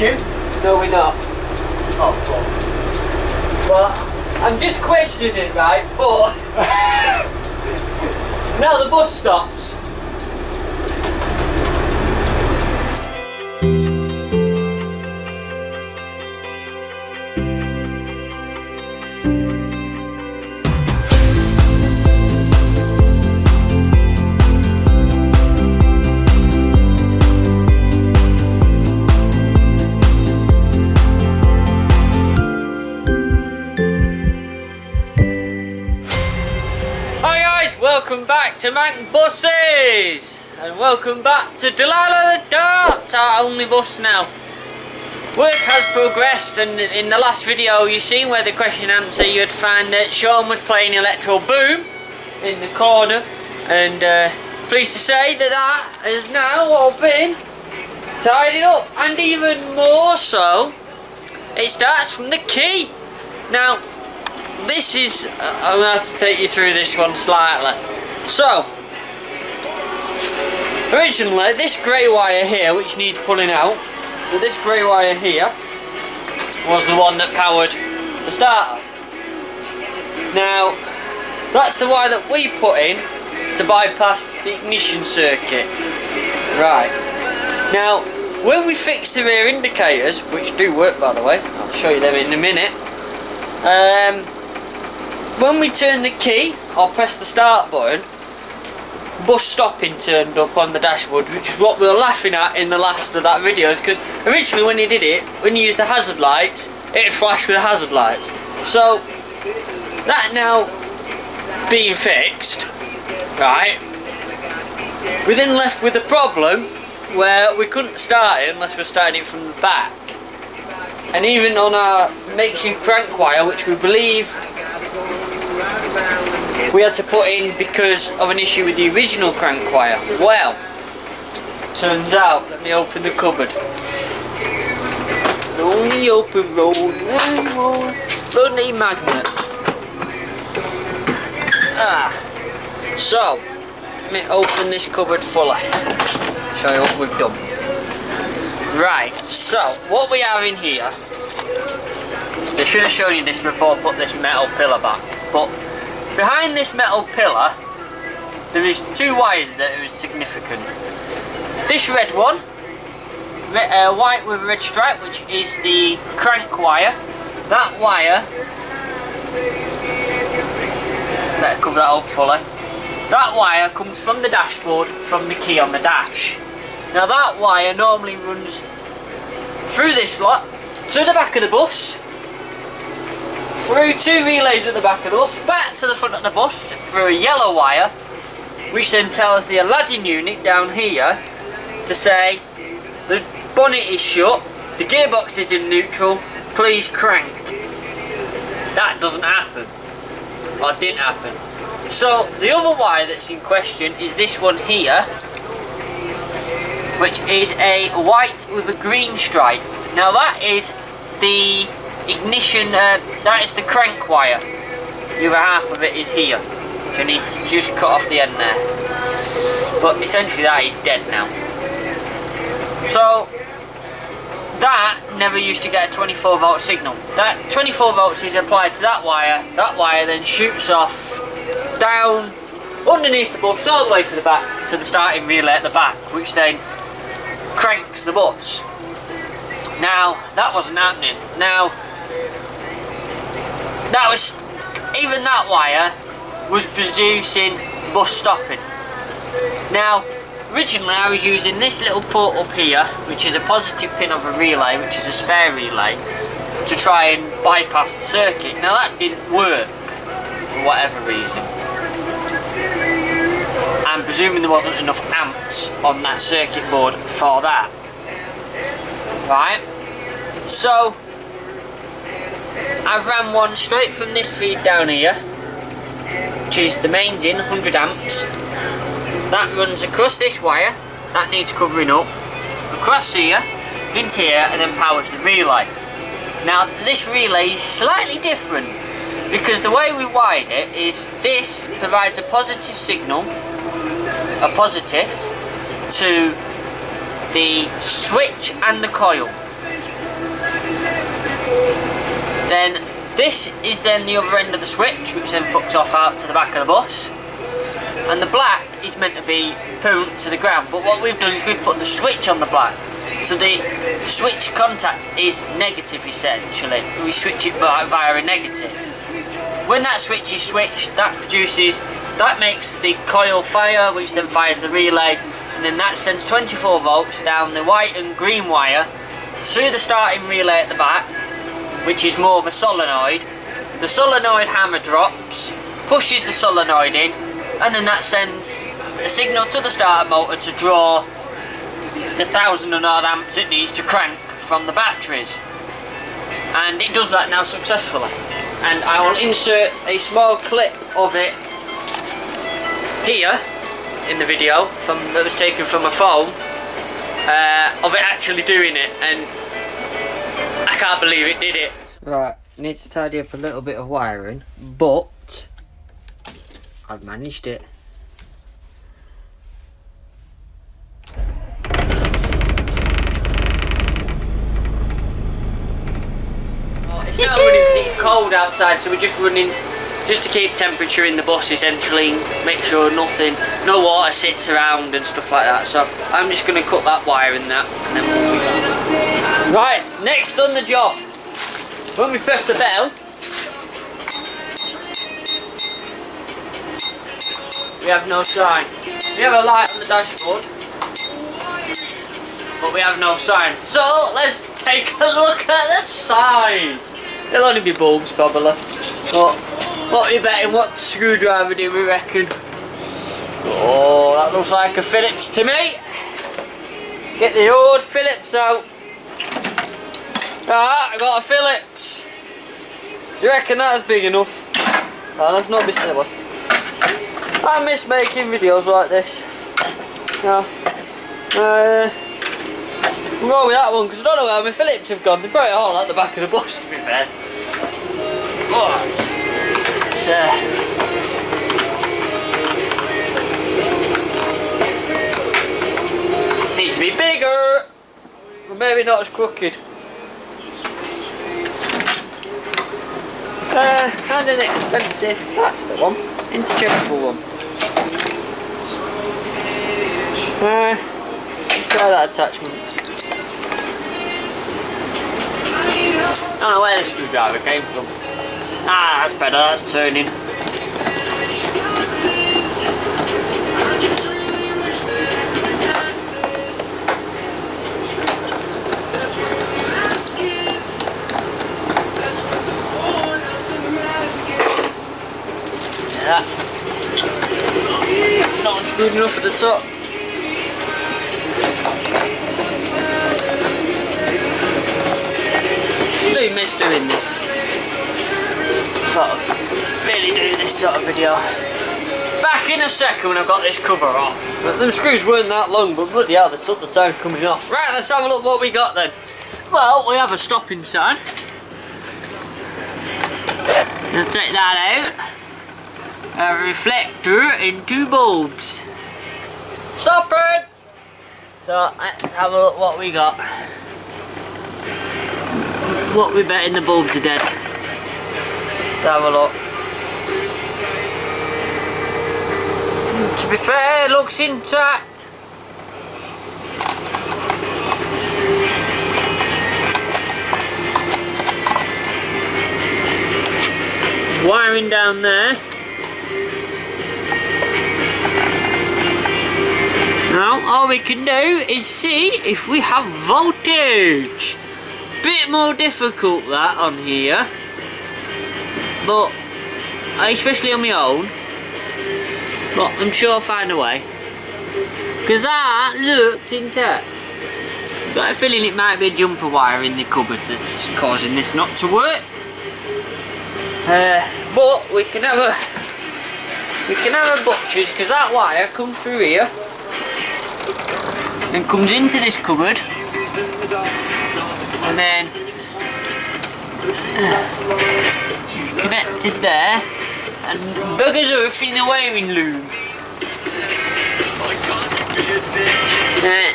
queue? No, we're not. Oh, fuck. Well, I'm just questioning it, right? But now the bus stops. Welcome back to Mancbuses, and welcome back to Delilah the Dart, our only bus now. Work has progressed, and in the last video you seen where the question and answer, you'd find that Sean was playing Electro Boom in the corner, and pleased to say that that has now all been tidied up, and even more so, it starts from the key. Now, this is, I'm going to have to take you through this one slightly. So, originally this grey wire here, which needs pulling out, so this grey wire here was the one that powered the starter. Now, that's the wire that we put in to bypass the ignition circuit. Right. Now, when we fix the rear indicators, which do work by the way, I'll show you them in a minute. When we turn the key or press the start button, bus stopping turned up on the dashboard, which is what we were laughing at in the last of that video, because originally when you did it, when you used the hazard lights, it flashed with the hazard lights. So that now being fixed, right, we then left with a problem where we couldn't start it unless we started it from the back. And even on our makeshift crank wire, which we believe we had to put in because of an issue with the original crank wire. Well, turns out, let me open the cupboard. Lonely open road, lonely magnet. So, let me open this cupboard fully. Show you what we've done. Right, so what we have in here, I should have shown you this before I put this metal pillar back, but behind this metal pillar there is two wires that are significant. This red one, white with a red stripe, which is the crank wire. That wire, better cover that up fully, that wire comes from the dashboard, from the key on the dash. Now that wire normally runs through this lot to the back of the bus, through two relays at the back of the bus, back to the front of the bus through a yellow wire, which then tells the Aladdin unit down here to say the bonnet is shut, the gearbox is in neutral, please crank. That doesn't happen, or didn't happen. So the other wire that's in question is this one here, which is a white with a green stripe. Now that is the ignition, that is the crank wire. The other half of it is here, which I need to just cut off the end there. But essentially that is dead now. So that never used to get a 24 volt signal. That 24 volts is applied to that wire then shoots off down underneath the bus all the way to the back, to the starting relay at the back, which then cranks the bus. Now that wasn't happening. Now that was, even that wire was producing bus stopping. Now originally I was using this little port up here, which is a positive pin of a relay, which is a spare relay, to try and bypass the circuit. Now that didn't work for whatever reason. I'm presuming there wasn't enough amps on that circuit board for that. Right, so I've ran one straight from this feed down here, which is the mains in 100 amps. That runs across this wire, that needs covering up, across here, into here, and then powers the relay. Now this relay is slightly different, because the way we wired it is this provides a positive signal, a positive, to the switch and the coil. Then this is then the other end of the switch, which then fucks off out to the back of the bus. And the black is meant to be put to the ground, but what we've done is we've put the switch on the black. So the switch contact is negative essentially. We switch it via a negative. When that switch is switched, that makes the coil fire, which then fires the relay, and then that sends 24 volts down the white and green wire to the starting relay at the back, which is more of a solenoid. The solenoid hammer drops, pushes the solenoid in, and then that sends a signal to the starter motor to draw the 1,000 and odd amps it needs to crank from the batteries. And it does that now successfully. And I will insert a small clip of it here in the video that was taken from a phone of it actually doing it, and I can't believe it did it. Right, need to tidy up a little bit of wiring, but I've managed it. It's now running cold outside, so we're just running just to keep temperature in the bus essentially, make sure no water sits around and stuff like that. So I'm just going to cut that wire in that, and then we'll be back. Right, next on the job, when we press the bell, we have no sign. We have a light on the dashboard, but we have no sign. So let's take a look at the sign. It'll only be bulbs probably, but what are we betting? What screwdriver do we reckon? Oh, that looks like a Phillips to me. Let's get the old Phillips out. Ah, I got a Phillips. You reckon that's big enough? Oh, let's not be silly. I miss making videos like this. No. We'll go with that one because I don't know where my Phillips have gone. They brought it all out the back of the bus, to be fair. Oh, it's, needs to be bigger, but maybe not as crooked. And an expensive, that's the one, interchangeable one. Let's try that attachment. I don't know where the screwdriver came from. Ah, that's better, that's turning. Yeah. Not unscrewed enough at the top. I do miss doing this. Really do this sort of video. Back in a second when I've got this cover off. But them screws weren't that long, but bloody hell, they took the time coming off. Right, let's have a look what we got then. Well, we have a stopping sign. I'll take that out. A reflector and 2 bulbs. Stop it! So let's have a look what we got. What we betting the bulbs are dead. Let's have a look. To be fair, it looks intact. Wiring down there. Now all we can do is see if we have voltage. Bit more difficult that on here, but especially on my own, but I'm sure I'll find a way, because that looks intact. Got a feeling it might be a jumper wire in the cupboard that's causing this not to work, but we can have a butcher's, because that wire comes through here and comes into this cupboard. And then connected there and buggers off in the wiring loom.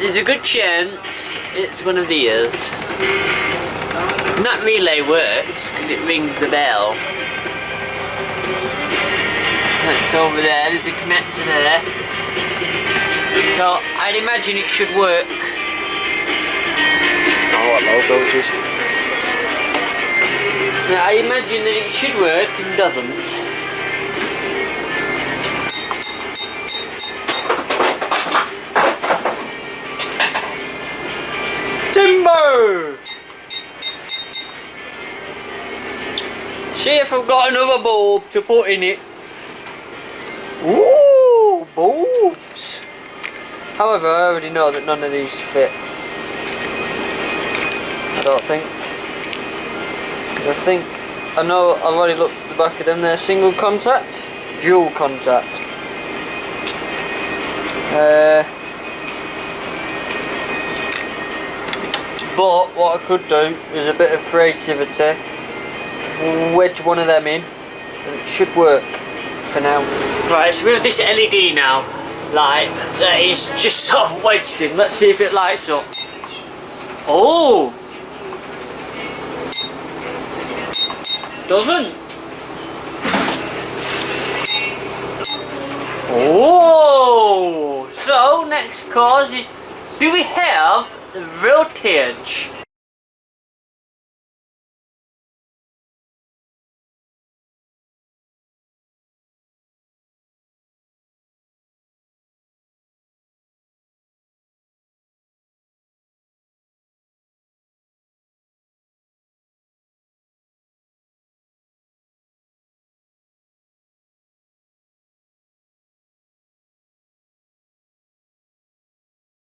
There's a good chance it's one of these. And that relay works because it rings the bell. It's over there, there's a connector there. So I'd imagine it should work. Oh, what logo is this? Now, I imagine that it should work and doesn't. Timber! See if I've got another bulb to put in it. Ooh, bulbs! However, I already know that none of these fit. I don't think. I know I've already looked at the back of them. They're single contact, dual contact. But what I could do is a bit of creativity, wedge one of them in, and it should work for now. Right, so we have this LED now, light, that is just sort of wedged in. Let's see if it lights up. Oh! Doesn't. Oh! So, next cause is, do we have the voltage